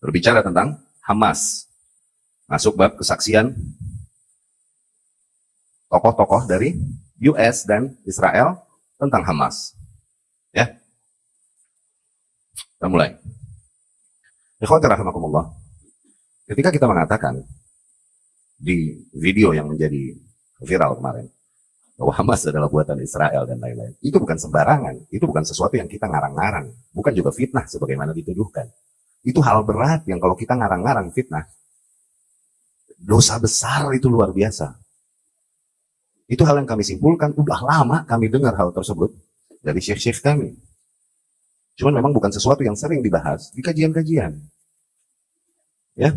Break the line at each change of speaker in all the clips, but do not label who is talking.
berbicara tentang Hamas. Masuk bab kesaksian tokoh-tokoh dari US dan Israel tentang Hamas. Ya. Kita mulai. Ikhwati rahimakumullah. Ketika kita mengatakan di video yang menjadi viral kemarin bahwa Hamas adalah buatan Israel dan lain-lain, itu bukan sembarangan, itu bukan sesuatu yang kita ngarang-ngarang, bukan juga fitnah sebagaimana dituduhkan. Itu hal berat yang kalau kita ngarang-ngarang fitnah, dosa besar itu luar biasa. Itu hal yang kami simpulkan, udah lama kami dengar hal tersebut dari syekh-syekh kami. Cuman memang bukan sesuatu yang sering dibahas di kajian-kajian. Ya.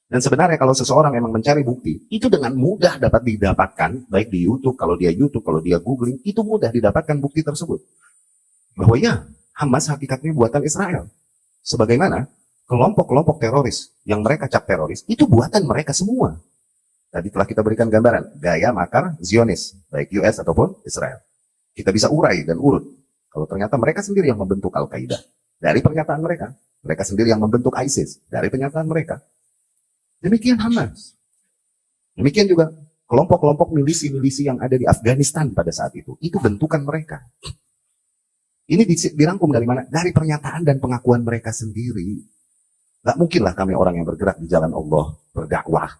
Dan sebenarnya kalau seseorang memang mencari bukti, itu dengan mudah dapat didapatkan, baik di YouTube, kalau dia googling, itu mudah didapatkan bukti tersebut. Bahwa ya, Hamas hakikatnya buatan Israel. Sebagaimana kelompok-kelompok teroris yang mereka cap teroris, itu buatan mereka semua. Tadi telah kita berikan gambaran, gaya makar Zionis, baik US ataupun Israel. Kita bisa urai dan urut. Kalau ternyata mereka sendiri yang membentuk Al-Qaeda, dari pernyataan mereka. Mereka sendiri yang membentuk ISIS, dari pernyataan mereka. Demikian Hamas. Demikian juga kelompok-kelompok milisi-milisi yang ada di Afghanistan pada saat itu. Itu bentukan mereka. Ini dirangkum dari mana? Dari pernyataan dan pengakuan mereka sendiri. Gak mungkinlah kami orang yang bergerak di jalan Allah, berdakwah,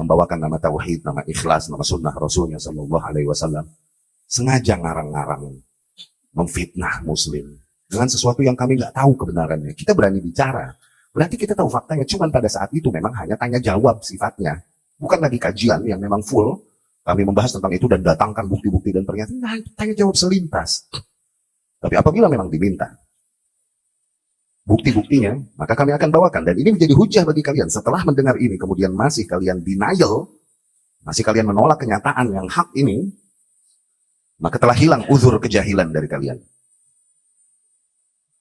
membawakan nama tauhid, nama ikhlas, nama sunnah Rasulnya Sallallahu Alaihi Wasallam, sengaja ngarang-ngarang, memfitnah Muslim dengan sesuatu yang kami nggak tahu kebenarannya. Kita berani bicara, berarti kita tahu faktanya. Cuman pada saat itu memang hanya tanya jawab sifatnya, bukan lagi kajian yang memang full. Kami membahas tentang itu dan datangkan bukti-bukti dan pernyataan. Nah, tanya jawab selintas. Tapi apabila memang diminta bukti-buktinya, maka kami akan bawakan. Dan ini menjadi hujah bagi kalian. Setelah mendengar ini, kemudian masih kalian denial, masih kalian menolak kenyataan yang hak ini, maka telah hilang uzur kejahilan dari kalian.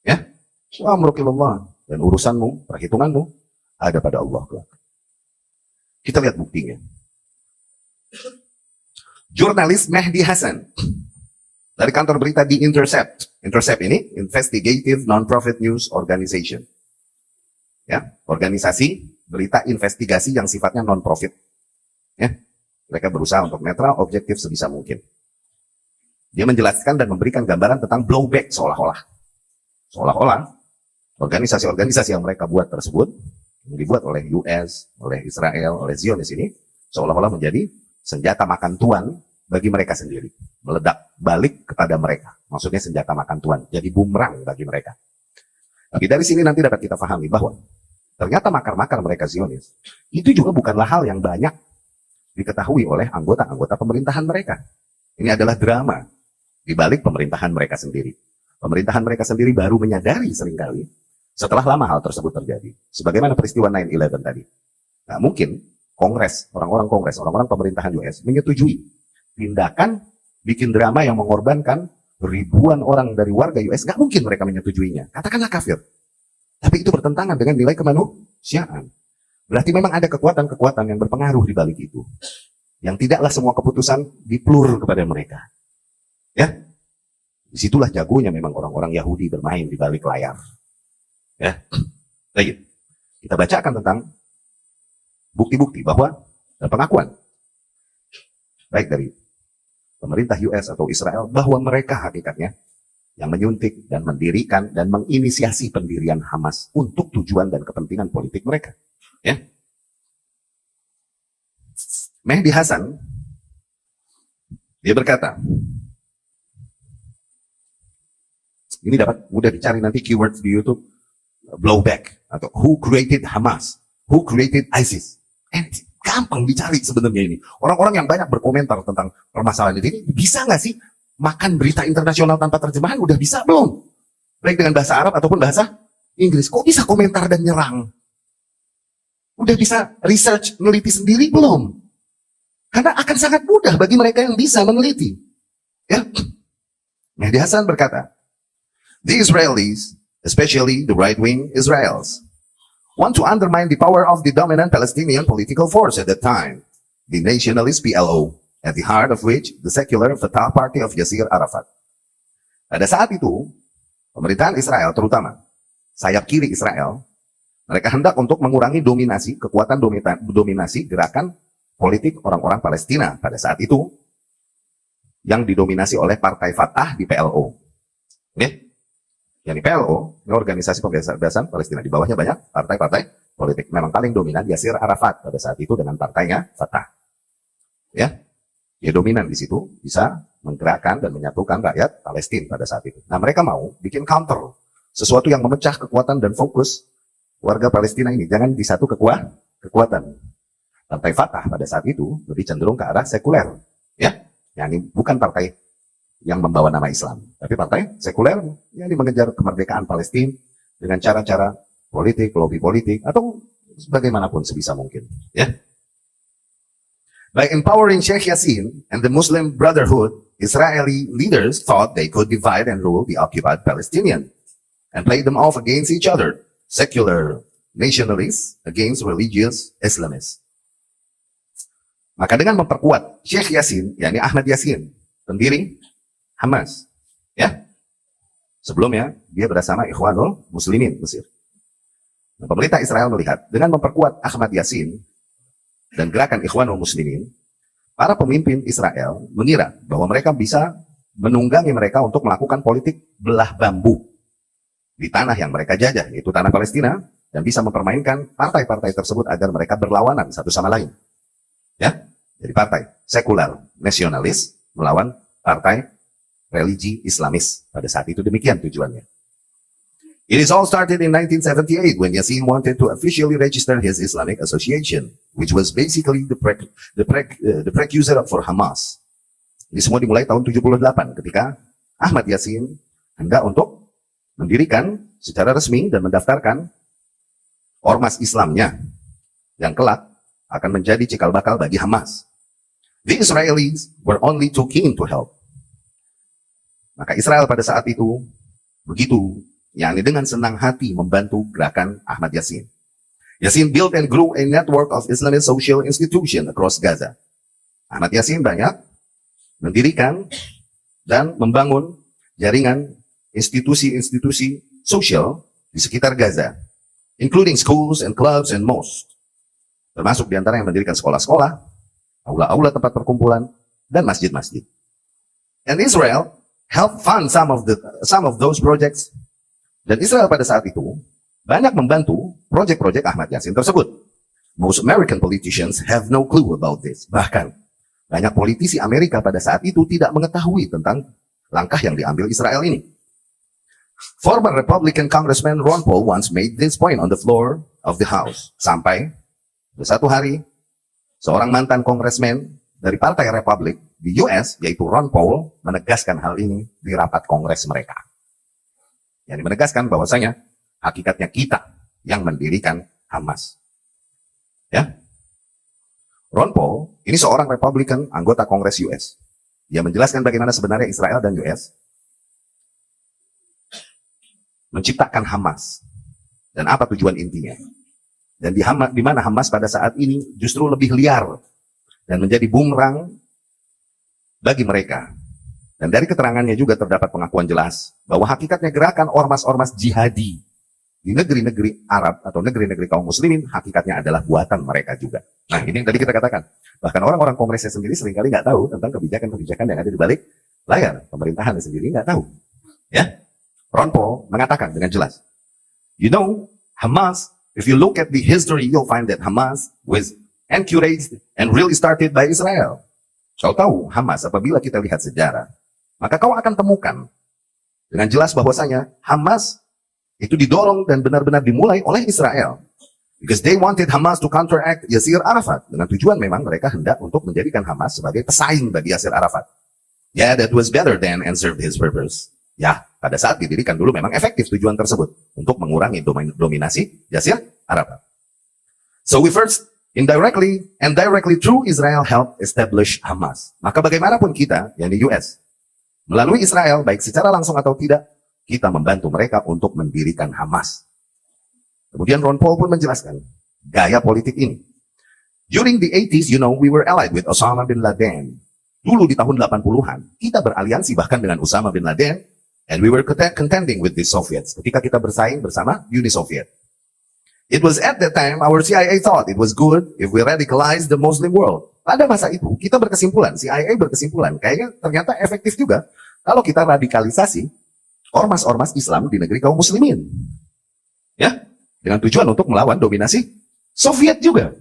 Ya? Wa amrukilallah. Dan urusanmu, perhitunganmu, ada pada Allah. Kita lihat buktinya. Jurnalis Mehdi Hasan, dari kantor berita The Intercept. Intercept ini Investigative Non-Profit News Organization. Ya, organisasi berita investigasi yang sifatnya non-profit. Ya, mereka berusaha untuk netral, objektif sebisa mungkin. Dia menjelaskan dan memberikan gambaran tentang blowback seolah-olah organisasi-organisasi yang mereka buat tersebut, yang dibuat oleh US, oleh Israel, oleh Zionis ini, seolah-olah menjadi senjata makan tuan bagi mereka sendiri. Meledak balik kepada mereka. Maksudnya senjata makan tuan. Jadi bumerang bagi mereka. Tapi dari sini nanti dapat kita pahami bahwa ternyata makar-makar mereka Zionis itu juga bukanlah hal yang banyak diketahui oleh anggota-anggota pemerintahan mereka. Ini adalah drama di balik pemerintahan mereka sendiri. Pemerintahan mereka sendiri baru menyadari seringkali setelah lama hal tersebut terjadi. Sebagaimana peristiwa 9/11 tadi. Nah, mungkin Kongres, orang-orang pemerintahan US menyetujui tindakan bikin drama yang mengorbankan ribuan orang dari warga US. Gak mungkin mereka menyetujuinya. Katakanlah kafir. Tapi itu bertentangan dengan nilai kemanusiaan. Berarti memang ada kekuatan-kekuatan yang berpengaruh di balik itu. Yang tidaklah semua keputusan diplur kepada mereka. Ya, disitulah jagonya memang orang-orang Yahudi bermain di balik layar. Ya, baik. Kita bacakan tentang bukti-bukti bahwa pengakuan baik dari pemerintah US atau Israel bahwa mereka hakikatnya yang menyuntik dan mendirikan dan menginisiasi pendirian Hamas untuk tujuan dan kepentingan politik mereka. Ya. Mehdi Hasan, dia berkata, ini dapat mudah dicari nanti keywords di YouTube, blowback atau who created Hamas, who created ISIS. Gampang dicari sebenarnya ini. Orang-orang yang banyak berkomentar tentang permasalahan ini, bisa nggak sih makan berita internasional tanpa terjemahan? Udah bisa belum? Baik dengan bahasa Arab ataupun bahasa Inggris. Kok bisa komentar dan nyerang? Udah bisa research, meneliti sendiri belum? Karena akan sangat mudah bagi mereka yang bisa meneliti. Ya. Mehdi Hasan berkata, the Israelis, especially the right-wing Israels, want to undermine the power of the dominant Palestinian political force at that time, the nationalist PLO, at the heart of which the secular Fatah Party of Yasir Arafat. Pada saat itu, pemerintahan Israel terutama sayap kiri Israel, mereka hendak untuk mengurangi dominasi, kekuatan dominasi gerakan politik orang-orang Palestina pada saat itu, yang didominasi oleh Partai Fatah di PLO. Ini, yang di PLO, ini organisasi pembebasan Palestina. Di bawahnya banyak partai-partai politik. Memang paling dominan Yasir Arafat pada saat itu dengan partainya Fatah. Ya, dia dominan di situ, bisa menggerakkan dan menyatukan rakyat Palestina pada saat itu. Nah, mereka mau bikin counter, sesuatu yang memecah kekuatan dan fokus warga Palestina ini. Jangan di satu kekuatan. Partai Fatah pada saat itu lebih cenderung ke arah sekuler, ya. Yang ini bukan partai yang membawa nama Islam, tapi partai sekuler yang mengejar kemerdekaan Palestina dengan cara-cara politik, lobby politik, atau bagaimanapun sebisa mungkin, ya. By empowering Sheikh Yassin and the Muslim Brotherhood, Israeli leaders thought they could divide and rule the occupied Palestinians and play them off against each other, secular nationalists against religious Islamists. Maka dengan memperkuat Sheikh Yassin, yakni Ahmad Yassin, pendiri Hamas, ya. Sebelumnya dia bersama Ikhwanul Muslimin Mesir. Nah, pemerintah Israel melihat dengan memperkuat Ahmad Yassin dan gerakan Ikhwanul Muslimin, para pemimpin Israel mengira bahwa mereka bisa menunggangi mereka untuk melakukan politik belah bambu di tanah yang mereka jajah, yaitu tanah Palestina, dan bisa mempermainkan partai-partai tersebut agar mereka berlawanan satu sama lain. Ya, jadi partai sekular nasionalis melawan partai religi Islamis. Pada saat itu demikian tujuannya. It is all started in 1978 when Yassin wanted to officially register his Islamic Association, which was basically the precursor for Hamas. Ini semua dimulai tahun 78 ketika Ahmad Yassin hendak untuk mendirikan secara resmi dan mendaftarkan ormas Islamnya yang kelak akan menjadi cikal bakal bagi Hamas. The Israelis were only too keen to help. Maka Israel pada saat itu begitu, yakni dengan senang hati membantu gerakan Ahmad Yassin. Yassin built and grew a network of Islamic social institution across Gaza. Ahmad Yassin banyak mendirikan dan membangun jaringan institusi-institusi sosial di sekitar Gaza, including schools and clubs and mosques. Termasuk diantara yang mendirikan sekolah-sekolah, aula-aula tempat perkumpulan, dan masjid-masjid. And Israel helped fund some of those projects. Dan Israel pada saat itu banyak membantu proyek-proyek Ahmad Yassin tersebut. Most American politicians have no clue about this. Bahkan banyak politisi Amerika pada saat itu tidak mengetahui tentang langkah yang diambil Israel ini. Former Republican Congressman Ron Paul once made this point on the floor of the House. Sampai satu hari, seorang mantan kongresmen dari Partai Republik di US, yaitu Ron Paul, menegaskan hal ini di rapat kongres mereka. Yang menegaskan bahwasanya hakikatnya kita yang mendirikan Hamas. Ya, Ron Paul ini seorang Republican anggota Kongres US. Dia menjelaskan bagaimana sebenarnya Israel dan US menciptakan Hamas dan apa tujuan intinya. Dan di mana Hamas pada saat ini justru lebih liar dan menjadi bumerang bagi mereka. Dan dari keterangannya juga terdapat pengakuan jelas bahwa hakikatnya gerakan ormas-ormas jihadi di negeri-negeri Arab atau negeri-negeri kaum muslimin hakikatnya adalah buatan mereka juga. Nah, ini yang tadi kita katakan. Bahkan orang-orang kongresnya sendiri seringkali nggak tahu tentang kebijakan-kebijakan yang ada di balik layar. Pemerintahan sendiri nggak tahu. Ya, Ron Paul mengatakan dengan jelas, you know, Hamas, if you look at the history, you'll find that Hamas was encouraged and really started by Israel. Kau tahu, Hamas, apabila kita lihat sejarah, maka kau akan temukan dengan jelas bahwasanya Hamas itu didorong dan benar-benar dimulai oleh Israel. Because they wanted Hamas to counteract Yasir Arafat. Dengan tujuan memang mereka hendak untuk menjadikan Hamas sebagai pesaing bagi Yasir Arafat. Yeah, that was better than and served his purpose. Ya, pada saat didirikan dulu memang efektif tujuan tersebut untuk mengurangi dominasi Yasir Arafat. So we first indirectly and directly through Israel help establish Hamas. Maka bagaimanapun kita, yang di US, melalui Israel, baik secara langsung atau tidak, kita membantu mereka untuk mendirikan Hamas. Kemudian Ron Paul pun menjelaskan gaya politik ini. During the 80s, you know, we were allied with Osama bin Laden. Dulu di tahun 80-an, kita beraliansi bahkan dengan Osama bin Laden And we were contending with the Soviets ketika kita bersaing bersama Uni Soviet. It was at that time our CIA thought it was good if we radicalize the Muslim world. Pada masa itu kita berkesimpulan, CIA berkesimpulan, kayaknya ternyata efektif juga kalau kita radikalisasi ormas-ormas Islam di negeri kaum muslimin. Ya, dengan tujuan untuk melawan dominasi Soviet juga.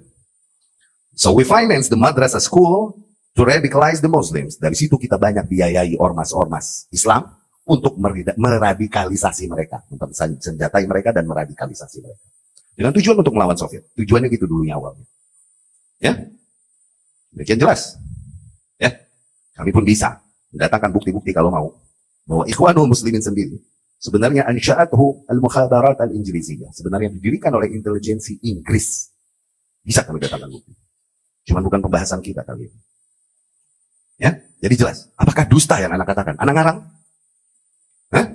So we finance the madrasah school to radicalize the Muslims. Dari situ kita banyak biayai ormas-ormas Islam untuk meradikalisasi mereka, untuk senjatai mereka dan meradikalisasi mereka. Dengan tujuan untuk melawan Soviet. Tujuannya gitu dulunya awalnya. Ya, demikian jelas. Ya, kami pun bisa mendatangkan bukti-bukti kalau mau bahwa Ikhwanul Muslimin sendiri sebenarnya ansha'atuhu al-mukhadarat al-injiliziyah, sebenarnya didirikan oleh intelijensi Inggris. Bisa kami datangkan bukti. Cuman bukan pembahasan kita kali ini. Ya, jadi jelas. Apakah dusta yang anak katakan? Anak ngarang? Hah?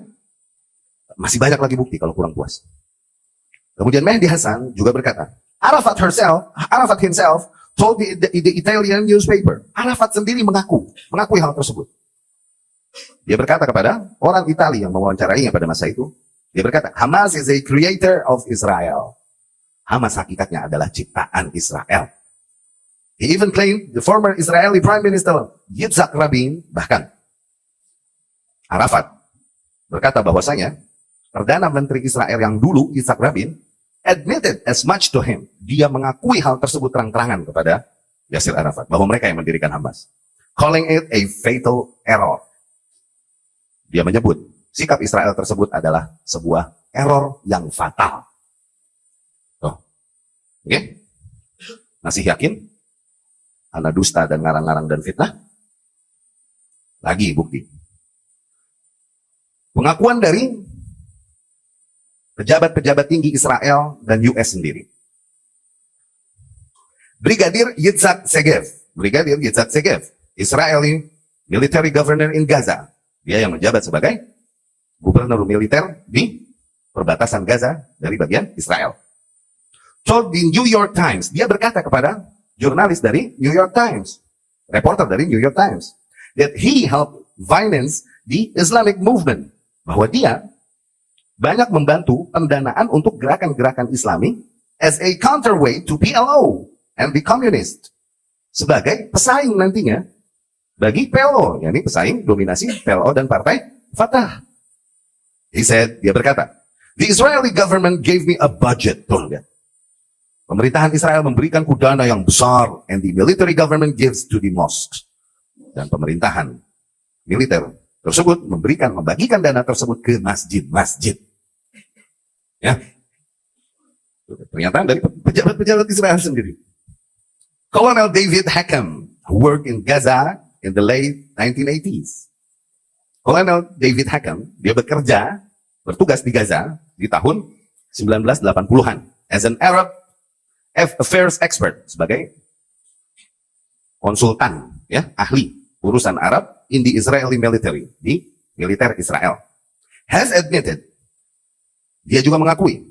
Masih banyak lagi bukti kalau kurang puas. Kemudian Mehdi Hasan juga berkata, Arafat himself told the Italian newspaper. Arafat sendiri mengakui hal tersebut. Dia berkata kepada orang Italia yang mewawancarainya pada masa itu, dia berkata, Hamas is a creator of Israel. Hamas hakikatnya adalah ciptaan Israel. He even claimed the former Israeli Prime Minister Yitzhak Rabin, bahkan Arafat berkata bahwasanya Perdana Menteri Israel yang dulu, Yitzhak Rabin, admitted as much to him. Dia mengakui hal tersebut terang-terangan kepada Yasir Arafat, bahwa mereka yang mendirikan Hamas. Calling it a fatal error. Dia menyebut sikap Israel tersebut adalah sebuah error yang fatal. Tuh. Oke? Masih yakin? Anak dusta dan ngarang-ngarang dan fitnah? Lagi bukti. Pengakuan dari pejabat-pejabat tinggi Israel dan US sendiri. Brigadir Yitzhak Segev, Israeli military governor in Gaza. Dia yang menjabat sebagai gubernur militer di perbatasan Gaza dari bagian Israel. Told the New York Times, dia berkata kepada jurnalis dari New York Times, reporter dari New York Times, that he helped finance the Islamic movement. Bahwa dia banyak membantu pendanaan untuk gerakan-gerakan Islami as a counterweight to PLO and the communist. Sebagai pesaing nantinya bagi PLO, yakni pesaing dominasi PLO dan partai Fatah. He said, dia berkata, the Israeli government gave me a budget. Tuh, lihat. Pemerintahan Israel memberikanku dana yang besar, and the military government gives to the mosques. Dan pemerintahan militer tersebut membagikan dana tersebut ke masjid-masjid. Ya. Pernyataan dari pejabat-pejabat Israel sendiri. Colonel David Hackham, who worked in Gaza in the late 1980s. Colonel David Hackham, dia bertugas di Gaza di tahun 1980-an as an Arab affairs expert, sebagai konsultan, ya, ahli urusan Arab in the Israeli military, di militer Israel. Has admitted, dia juga mengakui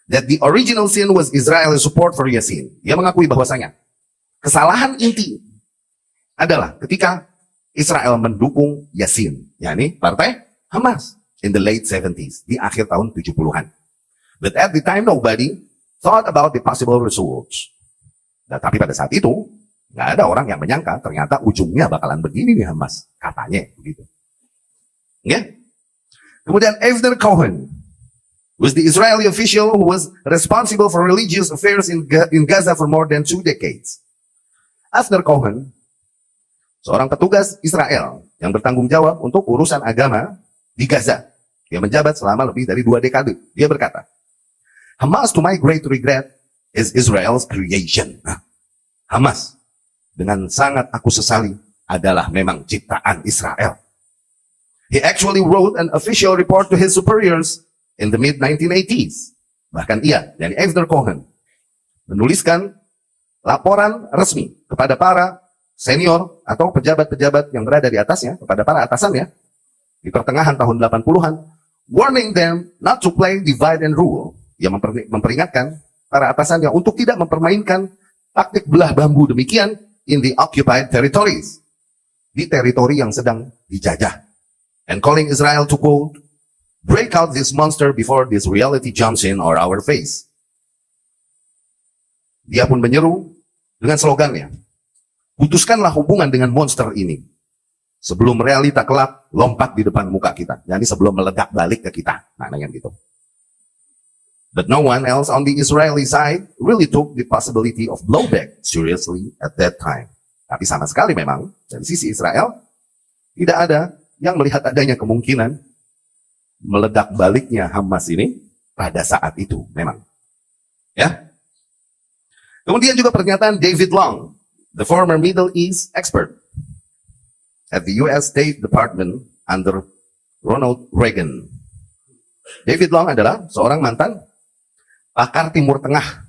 that the original sin was Israeli support for Yassin. Dia mengakui bahwasanya kesalahan inti adalah ketika Israel mendukung Yassin, yakni partai Hamas in the late 70s, di akhir tahun 70-an. But at the time nobody thought about the possible results. Nah, tapi pada saat itu nggak ada orang yang menyangka ternyata ujungnya bakalan begini nih Hamas, katanya begitu. Ya. Kemudian Avner Cohen was the Israeli official who was responsible for religious affairs in Gaza for more than 2 decades. Avner Cohen, seorang petugas Israel yang bertanggung jawab untuk urusan agama di Gaza. Dia menjabat selama lebih dari 2 dekade. Dia berkata, Hamas, to my great regret, is Israel's creation. Hamas, dengan sangat aku sesali, adalah memang ciptaan Israel. He actually wrote an official report to his superiors in the mid-1980s. Bahkan ia, dari Avner Cohen, menuliskan laporan resmi kepada para senior atau pejabat-pejabat yang berada di atasnya, kepada para atasannya, di pertengahan tahun 80-an, warning them not to play divide and rule. Ia memperingatkan para atasannya untuk tidak mempermainkan taktik belah bambu demikian in the occupied territories, di teritori yang sedang dijajah. and calling Israel to quote, break out this monster before this reality jumps in or our face. Dia pun menyeru dengan slogannya, putuskanlah hubungan dengan monster ini sebelum realita kelak lompat di depan muka kita. Jadi sebelum meledak balik ke kita. Nah, gitu. But no one else on the Israeli side really took the possibility of blowback seriously at that time. Tapi sama sekali memang dari sisi Israel tidak ada yang melihat adanya kemungkinan meledak baliknya Hamas ini pada saat itu memang. Ya. Kemudian juga pernyataan David Long, the former Middle East expert at the US State Department under Ronald Reagan. David Long adalah seorang mantan pakar Timur Tengah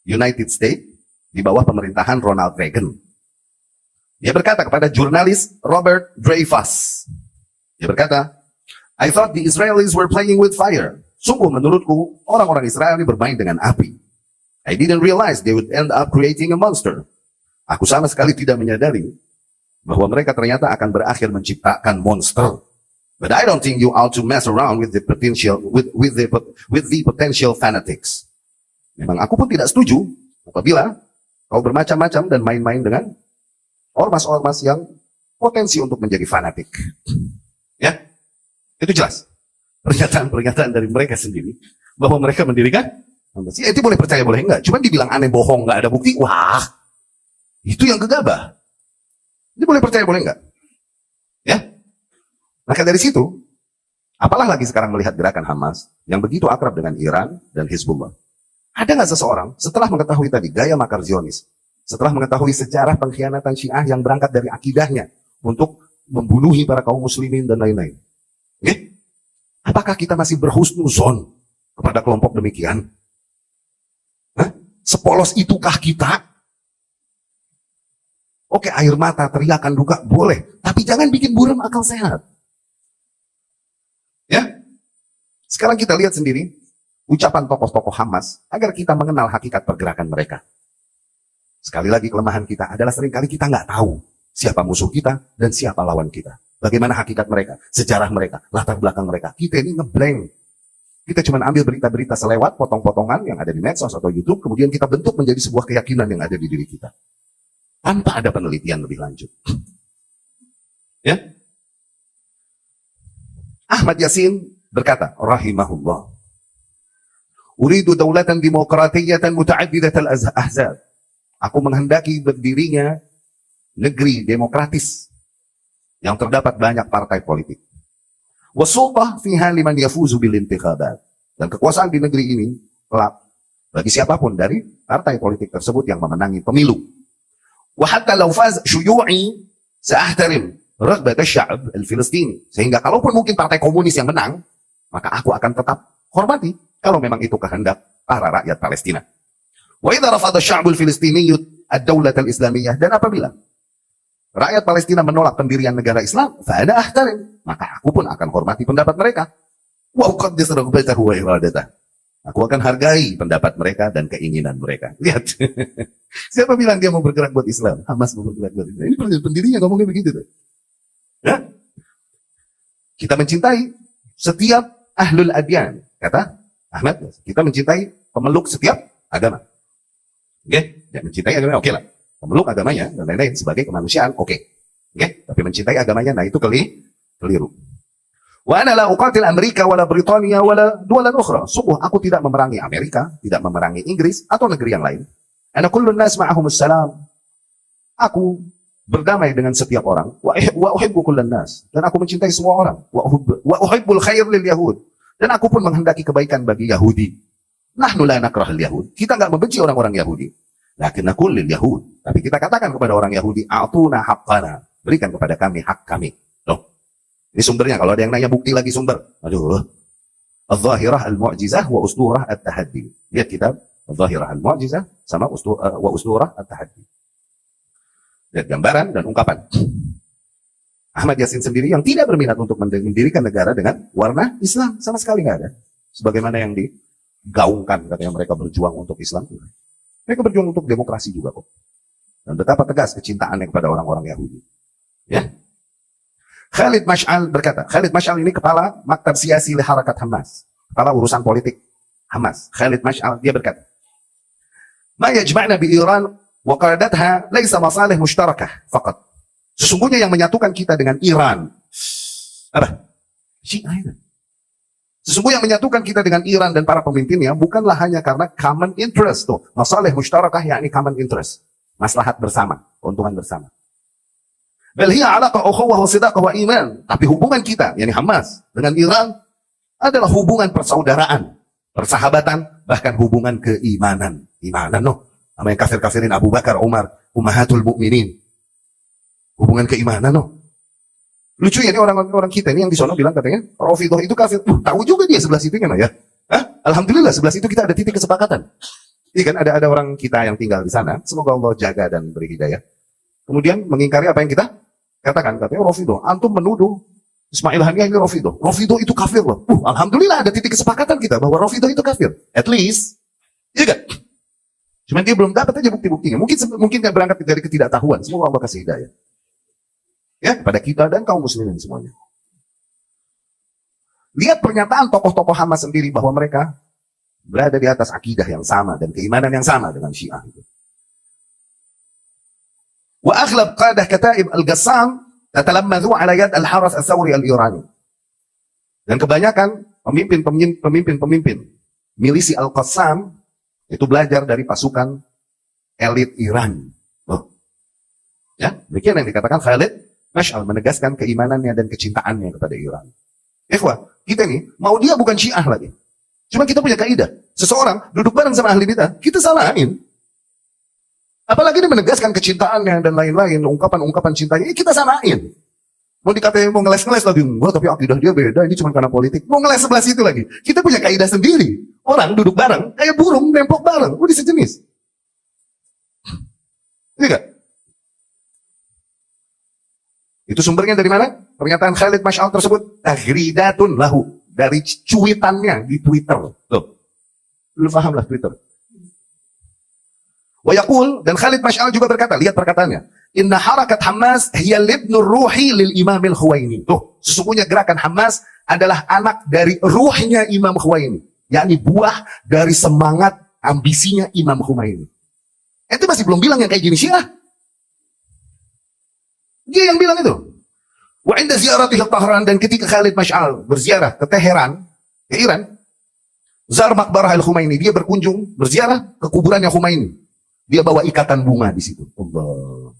United States di bawah pemerintahan Ronald Reagan. Dia berkata kepada jurnalis Robert Dreyfus, dia berkata, I thought the Israelis were playing with fire. Sungguh menurutku orang-orang Israel ini bermain dengan api. I didn't realize they would end up creating a monster. Aku sama sekali tidak menyadari bahwa mereka ternyata akan berakhir menciptakan monster. But I don't think you ought to mess around with the potential fanatics. Memang aku pun tidak setuju apabila kau bermacam-macam dan main-main dengan ormas-ormas yang potensi untuk menjadi fanatik. Ya, itu jelas. Pernyataan-pernyataan dari mereka sendiri bahwa mereka mendirikan. Ya, itu boleh percaya boleh enggak. Cuman dibilang aneh bohong nggak ada bukti. Wah, itu yang gegabah. Ini boleh percaya boleh enggak. Ya. Maka dari situ, apalah lagi sekarang melihat gerakan Hamas yang begitu akrab dengan Iran dan Hizbullah. Ada nggak seseorang setelah mengetahui tadi gaya makar Zionis, setelah mengetahui sejarah pengkhianatan Syiah yang berangkat dari akidahnya untuk membunuhi para kaum muslimin dan lain-lain. Oke? Apakah kita masih berhusnuzon kepada kelompok demikian? Hah? Sepolos itukah kita? Oke, air mata, teriakan duka boleh, tapi jangan bikin buram akal sehat. Ya? Sekarang kita lihat sendiri ucapan tokoh-tokoh Hamas agar kita mengenal hakikat pergerakan mereka. Sekali lagi kelemahan kita adalah seringkali kita nggak tahu siapa musuh kita dan siapa lawan kita. Bagaimana hakikat mereka, sejarah mereka, latar belakang mereka. Kita ini ngeblank. Kita cuma ambil berita-berita selewat, potong-potongan yang ada di medsos atau YouTube, kemudian kita bentuk menjadi sebuah keyakinan yang ada di diri kita. Tanpa ada penelitian lebih lanjut. Ya? Ahmad Yasin berkata, rahimahullah, uridu daulatan demokratiyatan muta'addidatal ahzab. Aku menghendaki berdirinya negeri demokratis yang terdapat banyak partai politik. Wasultah fiha liman yafuzu bil intikhabat. Dan kekuasaan di negeri ini kelak bagi siapapun dari partai politik tersebut yang memenangi pemilu. Wa hatta law faz syuyu'i sa'ahtarim raghbat asy-sya'b al-Filistini. Sehingga kalaupun mungkin partai komunis yang menang, maka aku akan tetap hormati kalau memang itu kehendak para rakyat Palestina. Wa idza rafadha asy-sya'b al-Filistini ad-daulah al-islamiyah, dan apabila rakyat Palestina menolak pendirian negara Islam, fa ana ahtarim, maka aku pun akan hormati pendapat mereka. Wa uqaddis raghbatahu wa iradatah. Aku akan hargai pendapat mereka dan keinginan mereka. Lihat. Siapa bilang dia mau bergerak buat Islam? Hamas mau bergerak buat Islam. Ini pendirinya ngomongnya begitu tuh. Ya? Kita mencintai setiap ahlul adyan, kata Ahmad. Kita mencintai pemeluk setiap agama. Oke? Ya, mencintai agama oke lah. Pemeluk agamanya dan lain-lain sebagai kemanusiaan oke. Oke? Tapi mencintai agamanya, nah itu keliru. Wa ana la uqatil Amerika wala Britania wala dualan ukhra. Sungguh aku tidak memerangi Amerika, tidak memerangi Inggris atau negeri yang lain. Ana kullun nas ma'ahumus salam. Aku berdamai dengan setiap orang. Wa uhibbu kullan nas. Dan aku mencintai semua orang. Wa uhibbul khair lil yahud. Dan aku pun menghendaki kebaikan bagi Yahudi. Nahnu la nakrahul yahud. Kita enggak membenci orang-orang Yahudi. Lakin naqul lil yahud. Tapi kita katakan kepada orang Yahudi, a'tuna haqqana. Berikan kepada kami hak kami. Loh. Ini sumbernya, kalau ada yang nanya bukti lagi sumber. Aduh. Al-Zahirah Al-Mu'jizah wa Usturah At-Tahaddi. Lihat kitab Al-Zahirah Al-Mu'jizah sama wa Usturah At-Tahaddi. Lihat gambaran dan ungkapan. Ahmad Yasin sendiri yang tidak berminat untuk mendirikan negara dengan warna Islam. Sama sekali nggak ada. Sebagaimana yang digaungkan, katanya mereka berjuang untuk Islam. Mereka berjuang untuk demokrasi juga kok. Dan betapa tegas kecintaannya kepada orang-orang Yahudi. Ya. Khalid Mash'al berkata, Khalid Mash'al ini kepala Maktab Siasi Harakat Hamas, kepala urusan politik Hamas. Khalid Mash'al, dia berkata, Ma yajma'na bi Iran wa qaradatha laisa masalih mushtarakah faqat. Sesungguhnya yang menyatukan kita dengan Iran, apa? Syiah. Sesungguhnya yang menyatukan kita dengan Iran dan para pemimpinnya bukanlah hanya karena common interest. Tuh, masalah mushtarakah yakni common interest. Maslahat bersama, keuntungan bersama. Bal hiya alaqah ukhuwah wa sidaqah wa iman. Tapi hubungan kita, yakni Hamas dengan Iran adalah hubungan persaudaraan, persahabatan, bahkan hubungan keimanan. Imanan noh. Sama yang kafir-kafirin Abu Bakar, Umar, Ummahatul Mukminin. Hubungan keimanan noh. Lucu ya, ini orang-orang kita ini yang di sana bilang katanya Rafidhah itu kafir. Tahu juga dia sebelah situ kan ya. Alhamdulillah sebelah situ kita ada titik kesepakatan. Ini kan ada orang kita yang tinggal di sana. Semoga Allah jaga dan beri hidayah. Kemudian mengingkari apa yang kita katakan. Katanya Rafidhah. Antum menuduh Ismail Haniyah ini Rafidhah. Rafidhah itu kafir loh. Alhamdulillah ada titik kesepakatan kita bahwa Rafidhah itu kafir. At least. Iya kan? Cuman dia belum dapat aja bukti-buktinya. Mungkin kan berangkat dari ketidaktahuan. Semoga Allah kasih hidayah. Ya, kepada kita dan kaum muslimin semuanya. Lihat pernyataan tokoh-tokoh Hamas sendiri bahwa mereka berada di atas akidah yang sama dan keimanan yang sama dengan Syiah itu. Wa aghlab qadah kataib al-Qassam tatalammadu ala yad al-Haras al-Thawri al-Irani. Dan kebanyakan pemimpin milisi al-Qassam itu belajar dari pasukan elit Iran. Ya, demikian yang dikatakan Khalid Mash'al, menegaskan keimanannya dan kecintaannya kepada Iran. Ikhwah, kita nih, mau dia bukan Syiah lagi. Cuma kita punya kaidah. Seseorang duduk bareng sama ahli bidah, kita salahin. Apalagi dia menegaskan kecintaannya dan lain-lain, ungkapan-ungkapan cintanya, kita samain. Mau dikatain, mau ngeles-ngeles lagi, enggak, tapi akidah dia beda, ini cuma karena politik. Mau ngeles sebelah situ lagi. Kita punya kaidah sendiri. Orang duduk bareng, kayak burung, nempok bareng, udah sejenis. Iya gak? Itu sumbernya dari mana? Pernyataan Khalid Mash'al tersebut tahridatun lahu, dari cuitannya di Twitter. Loh. Lu pahamlah Twitter. Wa yaqul, dan Khalid Mash'al juga berkata, lihat perkataannya. Inna harakat Hamas hiya libnur ruhi lil Imamil Khuwaini. Tuh, sesungguhnya gerakan Hamas adalah anak dari ruhnya Imam Khuwaini, yakni buah dari semangat ambisinya Imam Khuwaini. Itu masih belum bilang yang kayak gini Syiah. Dia yang bilang itu. Wa inda ziyaratih Tahran, dan ketika Khalid Mash'al berziarah ke Teheran, ke Iran, zar maqbarah al-Khumaini, dia berkunjung, berziarah ke kuburannya Khumaini. Dia bawa ikatan bunga di situ. Allah.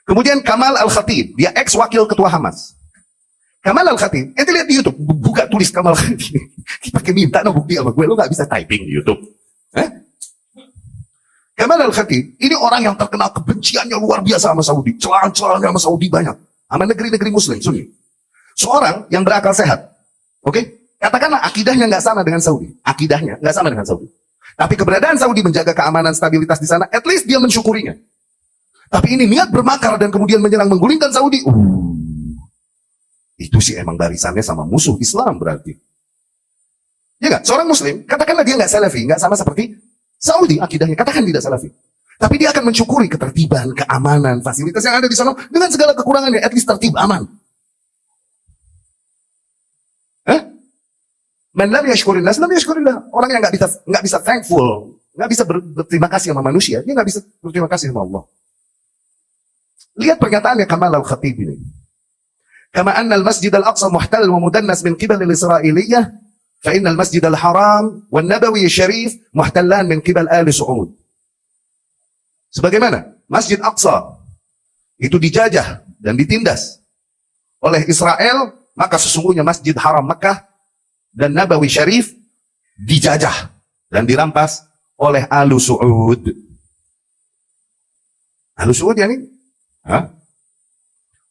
Kemudian Kamal Al-Khatib, dia ex wakil ketua Hamas. Kamal Al-Khatib, ente lihat di YouTube, buka tulis Kamal Khatib. Pakai minta no bukti sama gue, lo gak bisa typing di YouTube. Kamal Al-Khatib, ini orang yang terkenal kebenciannya luar biasa sama Saudi. Celaan-celaannya sama Saudi banyak. Sama negeri-negeri muslim, Sunni. Seorang yang berakal sehat. Oke? Katakanlah akidahnya nggak sama dengan Saudi. Akidahnya nggak sama dengan Saudi. Tapi keberadaan Saudi menjaga keamanan, stabilitas di sana, at least dia mensyukurinya. Tapi ini niat bermakar dan kemudian menyerang, menggulingkan Saudi. Itu sih emang barisannya sama musuh Islam berarti. Ya nggak? Seorang muslim, katakanlah dia nggak salafi, nggak sama seperti Saudi akidahnya, katakan tidak salafi. Tapi dia akan mensyukuri ketertiban, keamanan, fasilitas yang ada di sana dengan segala kekurangannya, at least tertib, aman. Man lam yashkurin nas, lam yashkurillah. Orang yang nggak bisa thankful, nggak bisa berterima kasih sama manusia, dia nggak bisa berterima kasih sama Allah. Lihat pernyataannya Kamal Al-Khatib ini. Kama anna al-Masjid al-Aqsa muhtal wa mudannas min qibal al-Israiliyah, فإن المسجد الحرام والنبوي الشريف محتلان من قبل آل سعود. Sebagaimana Masjid Aqsa itu dijajah dan ditindas oleh Israel, maka sesungguhnya Masjid Haram Mekah dan Nabawi Syarif dijajah dan dirampas oleh Alu Su'ud. Alu Su'ud yani?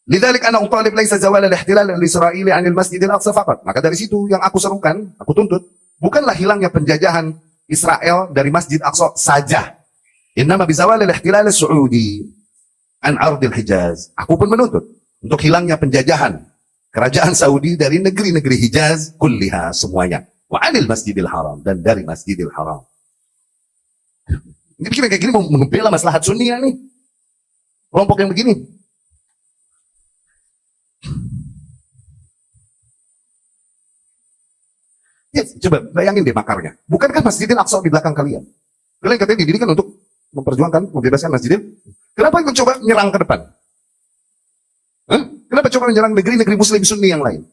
Lidzalik ana utalib laisa zawal al-ihtilal al-Israili 'an al-Masjid al-Aqsa faqat. Maka dari situ yang aku serukan, aku tuntut, bukanlah hilangnya penjajahan Israel dari Masjid Aqsa saja. Innama bizawal al-ihtilal as-Saudi an ardil Hijaz. Aku pun menuntut untuk hilangnya penjajahan kerajaan Saudi dari negeri-negeri Hijaz kulliha semuanya. Wa 'anil Masjidil Haram, dan dari Masjidil Haram. Ini bikin kayak gini mau membela maslahat Sunni nih. Kelompok yang begini. Ya, coba bayangin deh makarnya. Bukankah Masjidil Aqsa di belakang kalian? Kalian katanya didirikan untuk memperjuangkan, membebaskan Masjidil. Kenapa mencoba menyerang ke depan? Hah? Kenapa coba menyerang negeri-negeri Muslim Sunni yang lain?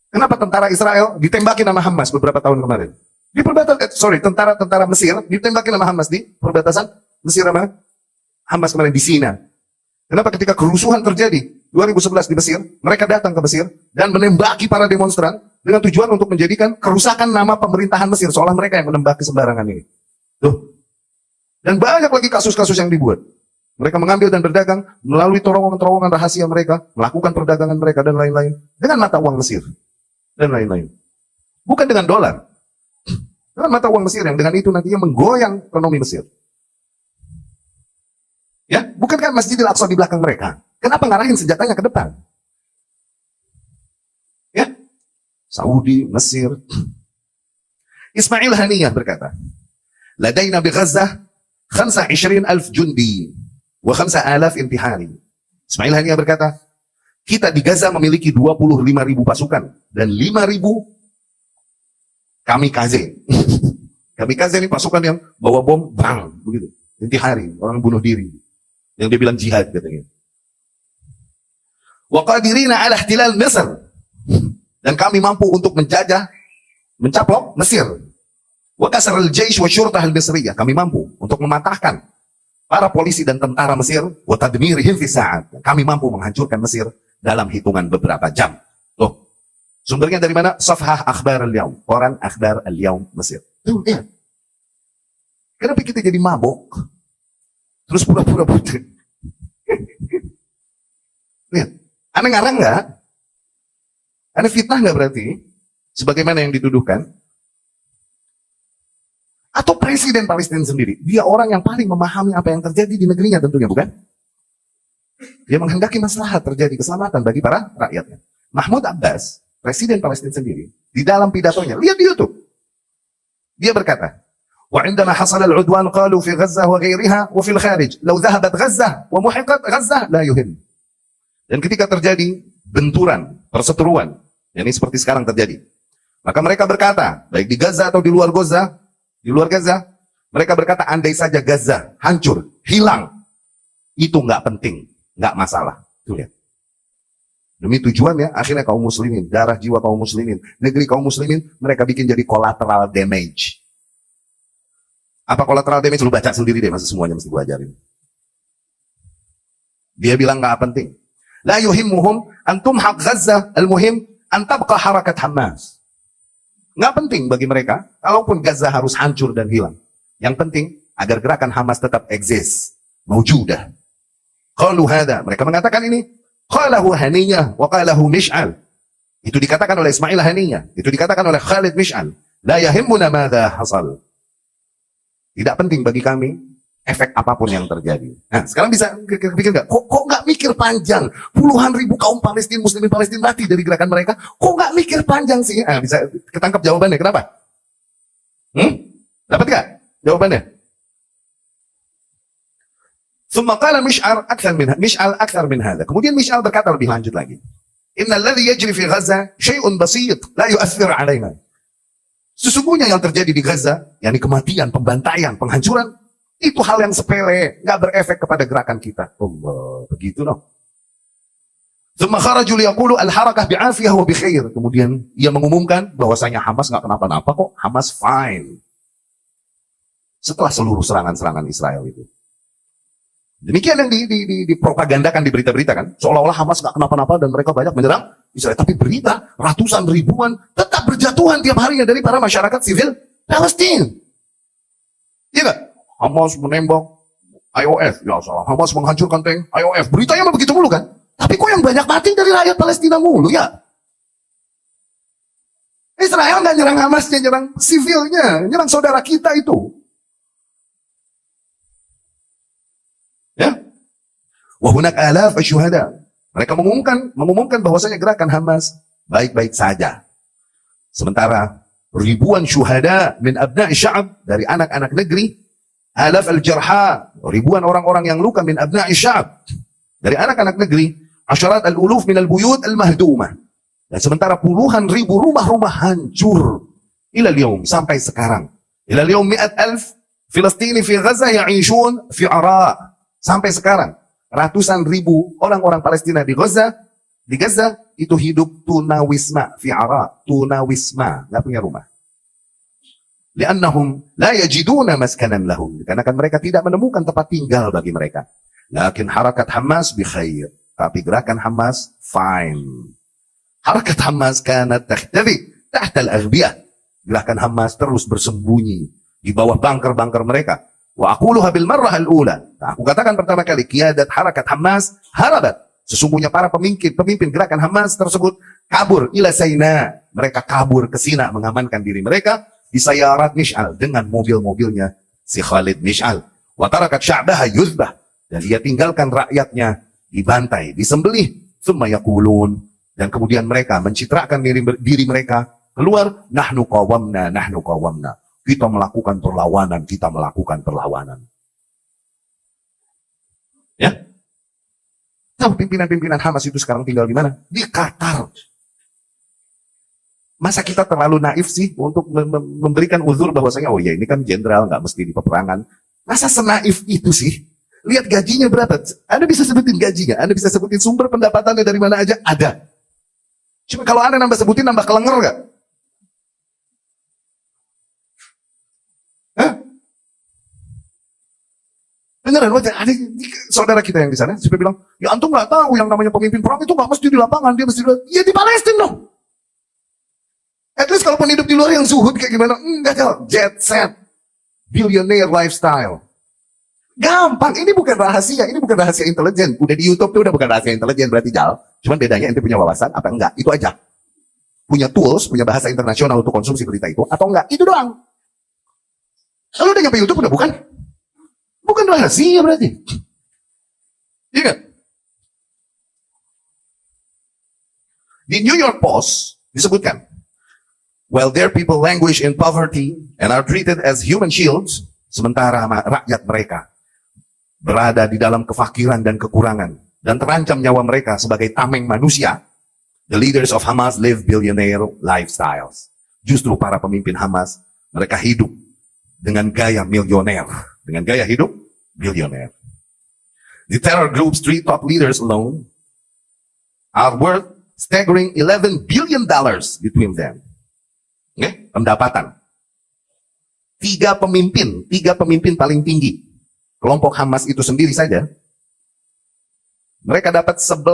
Kenapa tentara Israel ditembaki nama Hamas beberapa tahun kemarin? Di perbatasan, tentara Mesir ditembaki nama Hamas di perbatasan Mesir sama Hamas kemarin di Sina. Kenapa ketika kerusuhan terjadi 2011 di Mesir, mereka datang ke Mesir dan menembaki para demonstran dengan tujuan untuk menjadikan kerusakan nama pemerintahan Mesir, seolah mereka yang menembaki sembarangan ini. Tuh. Dan banyak lagi kasus-kasus yang dibuat. Mereka mengambil dan berdagang melalui terowongan-terowongan rahasia mereka, melakukan perdagangan mereka dan lain-lain dengan mata uang Mesir dan lain-lain. Bukan dengan dolar. Dengan mata uang Mesir yang dengan itu nantinya menggoyang ekonomi Mesir. Ya, bukankah Masjidil Aqsa di belakang mereka? Kenapa ngarahin senjatanya ke depan? Ya, Saudi, Mesir. Ismail Haniyah berkata, "Ladaina bi Gazzah 25,000 jundi wa 5,000 intihari." Ismail Haniyah berkata, kita di Gaza memiliki 25.000 pasukan dan 5.000 kamikaze. Kamikaze ini pasukan yang bawa bom, bang, begitu. Intihari, orang bunuh diri. Yang dia bilang jihad katanya. Wa qadirina ala ihtilal Mesir. Dan kami mampu untuk menjajah, mencaplok Mesir. Wa kasar al-jaysh wa syurtah al-misriyah. Kami mampu untuk mematahkan para polisi dan tentara Mesir. Wa tadmirihim fi sa'at. Kami mampu menghancurkan Mesir dalam hitungan beberapa jam. Tuh. Sumbernya dari mana? Safhah Akhbar al-Yaum. Koran Akhbar al-Yaum Mesir. Tuh, ya. Kenapa kita jadi mabok? Terus pura-pura putih. Lihat, Anda ngarang nggak? Anda fitnah nggak berarti? Sebagaimana yang dituduhkan? Atau presiden Palestina sendiri? Dia orang yang paling memahami apa yang terjadi di negerinya tentunya, bukan? Dia menghendaki maslahat terjadi keselamatan bagi para rakyatnya. Mahmud Abbas, presiden Palestina sendiri, di dalam pidatonya, lihat di YouTube. Dia berkata, وعندما حصل العدوان قالوا في غزة وغيرها وفي الخارج لو ذهبت غزة ومحقت غزة لا يهم. Dan ketika terjadi benturan, perseteruan, yang ini seperti sekarang terjadi, maka mereka berkata, baik di Gaza atau di luar Gaza, mereka berkata andai saja Gaza hancur, hilang, itu nggak penting, nggak masalah. Tuh lihat. Demi tujuan ya, akhirnya kaum muslimin, darah jiwa kaum muslimin, negeri kaum muslimin, mereka bikin jadi collateral damage. Apa collateral damage? Lu baca sendiri deh, masa semuanya mesti gua ajarin. Dia bilang nggak penting. La yuhimmuhum antum haq Gaza, al-muhim an tabqa harakat Hamas. Nggak penting bagi mereka, kalaupun Gaza harus hancur dan hilang. Yang penting agar gerakan Hamas tetap eksis, maujudah. Qalu hada, mereka mengatakan ini. Qalahu Haniyah wa qalahu Mish'al. Itu dikatakan oleh Ismail Haniyah, itu dikatakan oleh Khalid Mish'al. La yahimmuna madza hasal. Tidak penting bagi kami efek apapun yang terjadi. Nah, sekarang bisa pikir nggak? Kok nggak mikir panjang? Puluhan ribu kaum Palestina, Muslimin Palestina mati dari gerakan mereka. Kok nggak mikir panjang sih? Nah, bisa ketangkap jawabannya. Kenapa? Dapat nggak jawabannya? ثم قال مشعل أكثر من هذا. Kemudian Mish'al berkata lebih lanjut lagi. إن الذي يجري في غزة شيء بسيط لا يؤثر علينا. Sesungguhnya yang terjadi di Gaza, yakni kematian, pembantaian, penghancuran, itu hal yang sepele, nggak berefek kepada gerakan kita. Allah, begitu loh. Kemudian ia mengumumkan bahwasanya Hamas nggak kenapa-napa kok, Hamas fine. Setelah seluruh serangan-serangan Israel itu. Demikian yang dipropagandakan di berita-berita kan, seolah-olah Hamas nggak kenapa-napa dan mereka banyak menyerang Israel. Tapi berita ratusan ribuan tetap berjatuhan tiap harinya dari para masyarakat sivil Palestina. Iya nggak? Hamas menembak IOF, ya salah. Hamas menghancurkan tank IOF. Beritanya mah begitu mulu kan? Tapi kok yang banyak mati dari rakyat Palestina mulu ya? Israel nggak nyerang Hamas, dia nyerang sivilnya, nyerang saudara kita itu. Ya, wahunak alaf asyuhada. Mereka mengumumkan bahwasanya gerakan Hamas baik-baik saja. Sementara ribuan syuhada min abna'i sya'ab, dari anak-anak negeri, alaf al-jarha, ribuan orang-orang yang luka min abna'i sya'ab, dari anak-anak negeri, asyarat al-uluf minal buyut al-mahdumah. Dan sementara puluhan ribu rumah-rumah hancur. Ilal yaum, sampai sekarang. Ilal yaum mi'at alf Filistini fi Gaza ya'ishun fi Ara. Sampai sekarang, ratusan ribu orang-orang Palestina di Gaza itu hidup tunawisma fi Ara. Tunawisma, nggak punya rumah. Li'annahum la yajiduna maskanan lahum. Karena kan mereka tidak menemukan tempat tinggal bagi mereka. Lakin harakat Hamas bi khair. Tapi gerakan Hamas fine. Harakat Hamas kanat takhtafi tahta al-aghbiyah. Gerakan Hamas terus bersembunyi di bawah bunker-bunker mereka. Wa aquluha bil marrah al-ula. Nah, aku katakan pertama kali, qiyadat harakat Hamas harabat. Sesungguhnya para pemimpin gerakan Hamas tersebut kabur ila Saina. Mereka kabur ke Sina mengamankan diri mereka di sayarat Mish'al dengan mobil-mobilnya si Khalid Mish'al. Wa tarakat sya'baha yuzbah. Dan dia tinggalkan rakyatnya dibantai, disembelih. Tsumma yaqulun. Dan kemudian mereka mencitrakan diri mereka keluar, nahnu qawamna, nahnu qawamna. Kita melakukan perlawanan, kita melakukan perlawanan. Ya? Tahu pimpinan-pimpinan Hamas itu sekarang tinggal di mana? Di Qatar. Masa kita terlalu naif sih untuk memberikan uzur bahwasanya, oh ya ini kan jenderal, nggak mesti di peperangan. Masa senaif itu sih? Lihat gajinya berapa? Anda bisa sebutin gajinya, Anda bisa sebutin sumber pendapatannya dari mana aja, ada. Cuma kalau Anda nambah sebutin, nambah kelenger nggak? Beneran, ada saudara kita yang di sana, supaya bilang, ya antum nggak tahu yang namanya pemimpin perang itu nggak mesti di lapangan, dia mesti ya di Palestina dong. At least kalau hidup di luar yang zuhud kayak gimana, enggak jauh, jet set, billionaire lifestyle. Gampang, ini bukan rahasia intelijen. Udah di YouTube tuh udah bukan rahasia intelijen berarti jal. Cuman bedanya ente punya wawasan apa enggak, itu aja. Punya tools, punya bahasa internasional untuk konsumsi berita itu atau enggak, itu doang. Kalau udah nyampe YouTube udah bukan. Bukan rahasia berarti. Iya kan? Di New York Post disebutkan, while their people languish in poverty and are treated as human shields, sementara rakyat mereka berada di dalam kefakiran dan kekurangan dan terancam nyawa mereka sebagai tameng manusia, the leaders of Hamas live billionaire lifestyles. Justru para pemimpin Hamas, mereka hidup dengan gaya milioner. Dengan gaya hidup billionaire. The terror group's 3 top leaders alone are worth staggering $11 billion between them. Okay? Pendapatan. 3 pemimpin paling tinggi. Kelompok Hamas itu sendiri saja, mereka dapat $11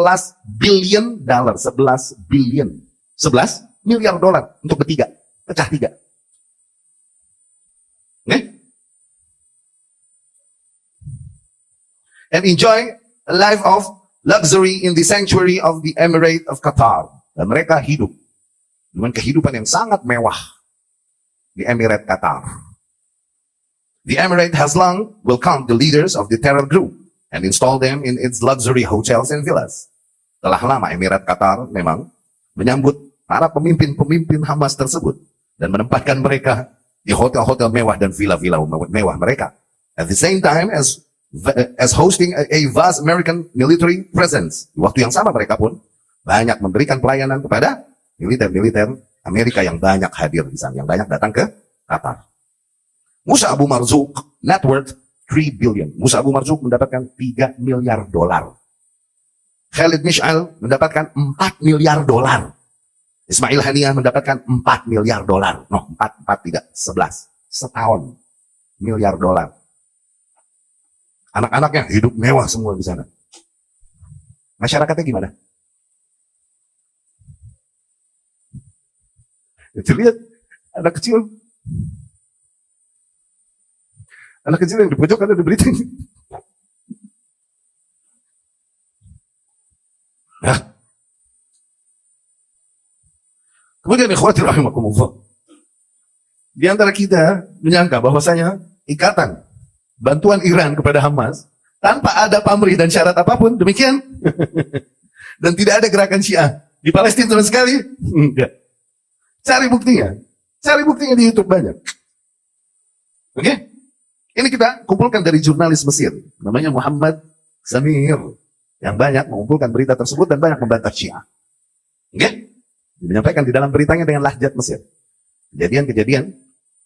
billion, 11 miliar dolar untuk bertiga, pecah 3. Okay? And enjoy a life of luxury in the sanctuary of the Emirate of Qatar. Dan mereka hidup dengan kehidupan yang sangat mewah di Emirate Qatar. The Emirate has long welcomed the leaders of the terror group and installed them in its luxury hotels and villas. Telah lama Emirat Qatar memang menyambut para pemimpin-pemimpin Hamas tersebut dan menempatkan mereka di hotel-hotel mewah dan villa-villa mewah mereka. At the same time as hosting a vast American military presence. Di waktu yang sama mereka pun banyak memberikan pelayanan kepada militer-militer Amerika yang banyak hadir di sana, yang banyak datang ke Qatar. Musa Abu Marzouk, net worth 3 billion. Musa Abu Marzouk mendapatkan 3 miliar dolar. Khalid Mish'al mendapatkan 4 miliar dolar. Ismail Haniyah mendapatkan 4 miliar dolar. No, 4 tidak, 11. Setahun. Miliar dolar. Anak-anaknya hidup mewah semua di sana. Masyarakatnya gimana? Itu lihat anak kecil yang di pojok ada di berita ini. Nah. Kemudian ikhwati rahimakumullah. Di antara kita menyangka bahwasanya ikatan bantuan Iran kepada Hamas tanpa ada pamrih dan syarat apapun, demikian. Dan tidak ada gerakan Syiah di Palestina sama sekali. Enggak. Cari buktinya di YouTube banyak. Oke? Ini kita kumpulkan dari jurnalis Mesir, namanya Muhammad Samir. yang banyak mengumpulkan berita tersebut dan banyak membantah Syiah. Oke? Menyampaikan di dalam beritanya dengan lahjat Mesir. Kejadian-kejadian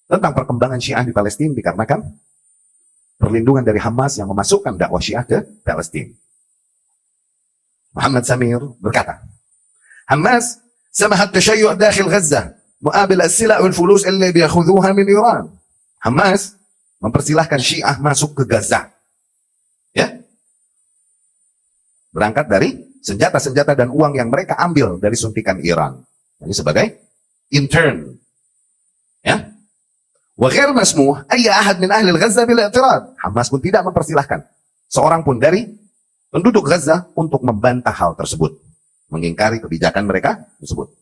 tentang perkembangan Syiah di Palestina dikarenakan perlindungan dari Hamas yang memasukkan dakwah Syiah ke Palestina. Muhammad Samir berkata, Hamas samahat tashayu' dakhil Gaza muqabil as-sila' wal fulus اللي بياخذوها min Iran. Hamas mempersilahkan Syiah masuk ke Gaza. Ya. Berangkat dari senjata-senjata dan uang yang mereka ambil dari suntikan Iran. Ini sebagai intern. Ya. Wa ghair masmuh ay ahad min ahli Gaza bil i'tirad. Hamas pun tidak mempersilahkan seorang pun dari penduduk Gaza untuk membantah hal tersebut, mengingkari kebijakan mereka tersebut.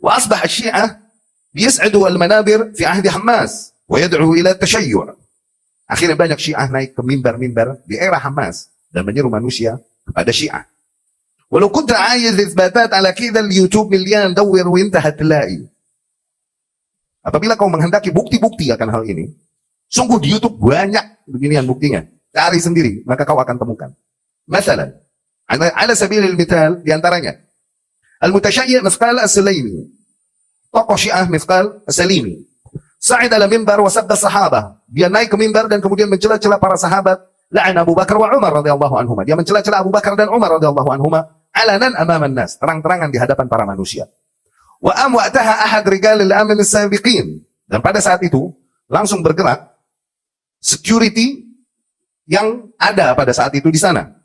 Wa asbah asy-Syiah yas'adu al-manabir fi ahdi Hamas wa yad'u ila tashayyu'. Akhirnya banyak Syiah naik ke mimbar-mimbar di era Hamas dan menyeru manusia kepada Syiah. Walau kunta 'ayiz itsbatat ala kidha al-YouTube milyan dawwir wa intahat tla'i. Apabila kau menghendaki bukti-bukti akan hal ini, sungguh di YouTube banyak beginian buktinya. Cari sendiri, maka kau akan temukan. Masalan, ala sabilil mithal, di antaranya, Al-Mutashayyi' Mithqal As-Salimi, tokoh Syiah Mithqal As-Salimi, sa'id ala mimbar wa sabda sahabah. Dia naik ke mimbar dan kemudian mencela-cela para sahabat. La'ana Abu Bakar wa Umar radhiyallahu anhuma. Dia mencela-cela Abu Bakar dan Umar radhiyallahu anhuma alanan amaman nas, terang-terangan di hadapan para manusia. Wa amwa'taha ahad rigal al-amn as-sabiqin. Dan pada saat itu langsung bergerak security yang ada pada saat itu di sana.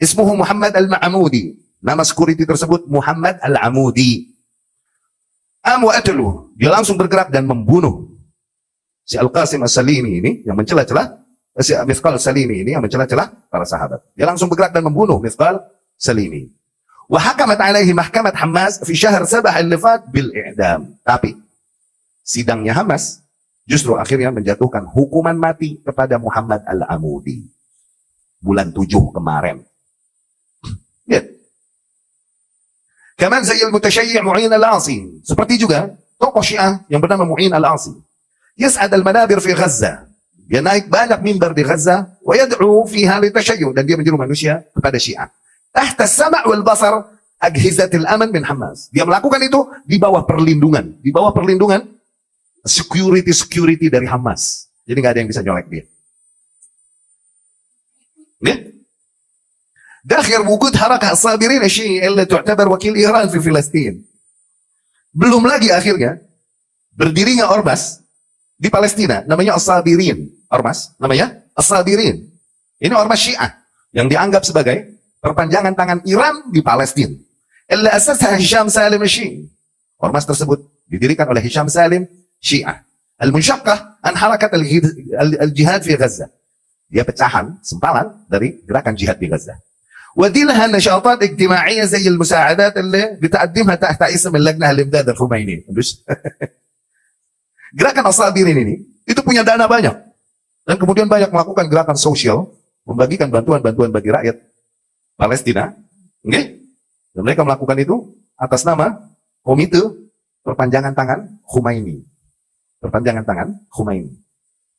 Ismuhu Muhammad Al-Ma'amudi. Nama security tersebut Muhammad Al-Amudi. Amwa'atlu. Dia langsung bergerak dan membunuh si Al-Qasim As-Salimi ini yang mencela-cela, si Mithqal Salimi ini yang mencela-cela para sahabat. Dia langsung bergerak dan membunuh Mithqal Salimi. Wa hakamat alaihi mahkamat Hamas fi syahr Sabah al-Lifat bil i'dam. Tapi sidangnya Hamas justru akhirnya menjatuhkan hukuman mati kepada Muhammad Al-Amudi. Bulan 7 kemarin. Lihat. Kaman zai al-Mutashayyi' Mu'in al-Asi. Seperti juga tokoh Syiah yang bernama Mu'in al-Asi. Yas'ad al-manabir fi Gaza. Dia naik banyak mimbar di Gaza wa yad'u fiha li tashayyu', dan dia menyeru manusia kepada Syiah. Tahta as-sam' wal basar ajhizatil aman min Hamas. Dia melakukan itu di bawah perlindungan, security dari Hamas. Jadi nggak ada yang bisa nyolek dia. Nih. Dakhir wujud harakah as-sabirin asy-Syi'i اللي تعتبر wakil Iran fi Palestina. Belum lagi akhirnya berdirinya ormas di Palestina namanya as-Sabirin. Ormas namanya as-Sabirin. Ini ormas Syiah yang dianggap sebagai perpanjangan tangan Iran di Palestina. Illa asasha Hisham Salim Syi'i. Ormas tersebut didirikan oleh Hisham Salim Syiah. Al-Munshaqqah an harakat al-jihad fi Gaza. Dia pecahan, sempalan dari gerakan jihad di Gaza. وديلها نشاطات اجتماعية زي المساعدات اللي بتقدمها تحت اسم اللجنة الإمداد الخميني. Gerakan as-Sabirin ini itu punya dana banyak dan kemudian banyak melakukan gerakan sosial, membagikan bantuan-bantuan bagi rakyat Palestina. Okay? Dan mereka melakukan itu atas nama Komite Perpanjangan Tangan Khomeini. Perpanjangan Tangan Khomeini.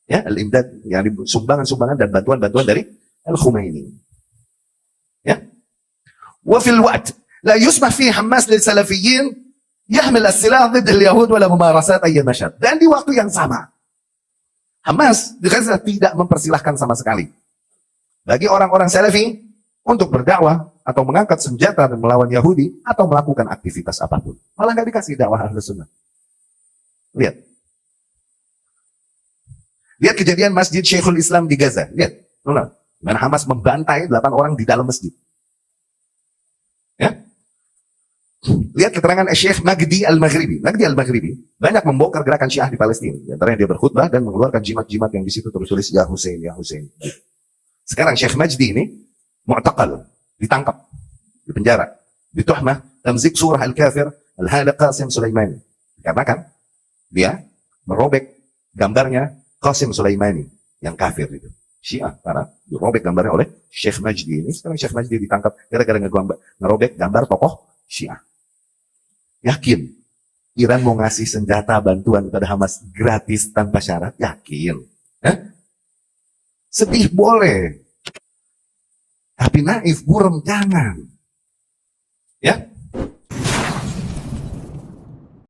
Ya, al-imdad, yani sumbangan-sumbangan dan bantuan-bantuan dari Al-Khomeini. Ya. Wa fil waqt la yusmah fi Hamas lil salafiyyin yahmil as-silah ضد al-yahud wala mumarasat ayy nashad. Dan di waktu yang sama Hamas di Gaza tidak mempersilahkan sama sekali bagi orang-orang Salafi untuk berdakwah atau mengangkat senjata dan melawan Yahudi atau melakukan aktivitas apapun. Malah nggak dikasih dakwah Ahlus Sunnah. Lihat. Lihat kejadian Masjid Syekhul Islam di Gaza. Lihat. Mana Hamas membantai 8 orang di dalam masjid. Ya. Lihat keterangan Syekh Magdi Al-Maghribi. Magdi Al-Maghribi banyak membongkar gerakan Syiah di Palestina. Di antaranya dia berkhutbah dan mengeluarkan jimat-jimat yang di situ tertulis Ya Hussein, Ya Hussein. Sekarang Syekh Majdi ini mu'taqal, ditangkap, di penjara, dituhmah tamzik surah Al-Kafir Al-Haliq Qasim Sulaimani. Karena kan dia merobek gambarnya Qasim Sulaimani yang kafir itu. Syiah, karena dirobek gambarnya oleh Syekh Majdi ini. Sekarang Syekh Majdi ditangkap gara-gara ngerobek gambar tokoh Syiah. Yakin Iran mau ngasih senjata bantuan kepada Hamas gratis tanpa syarat? Yakin. Sedih boleh. Tapi naif, buram, jangan. Ya,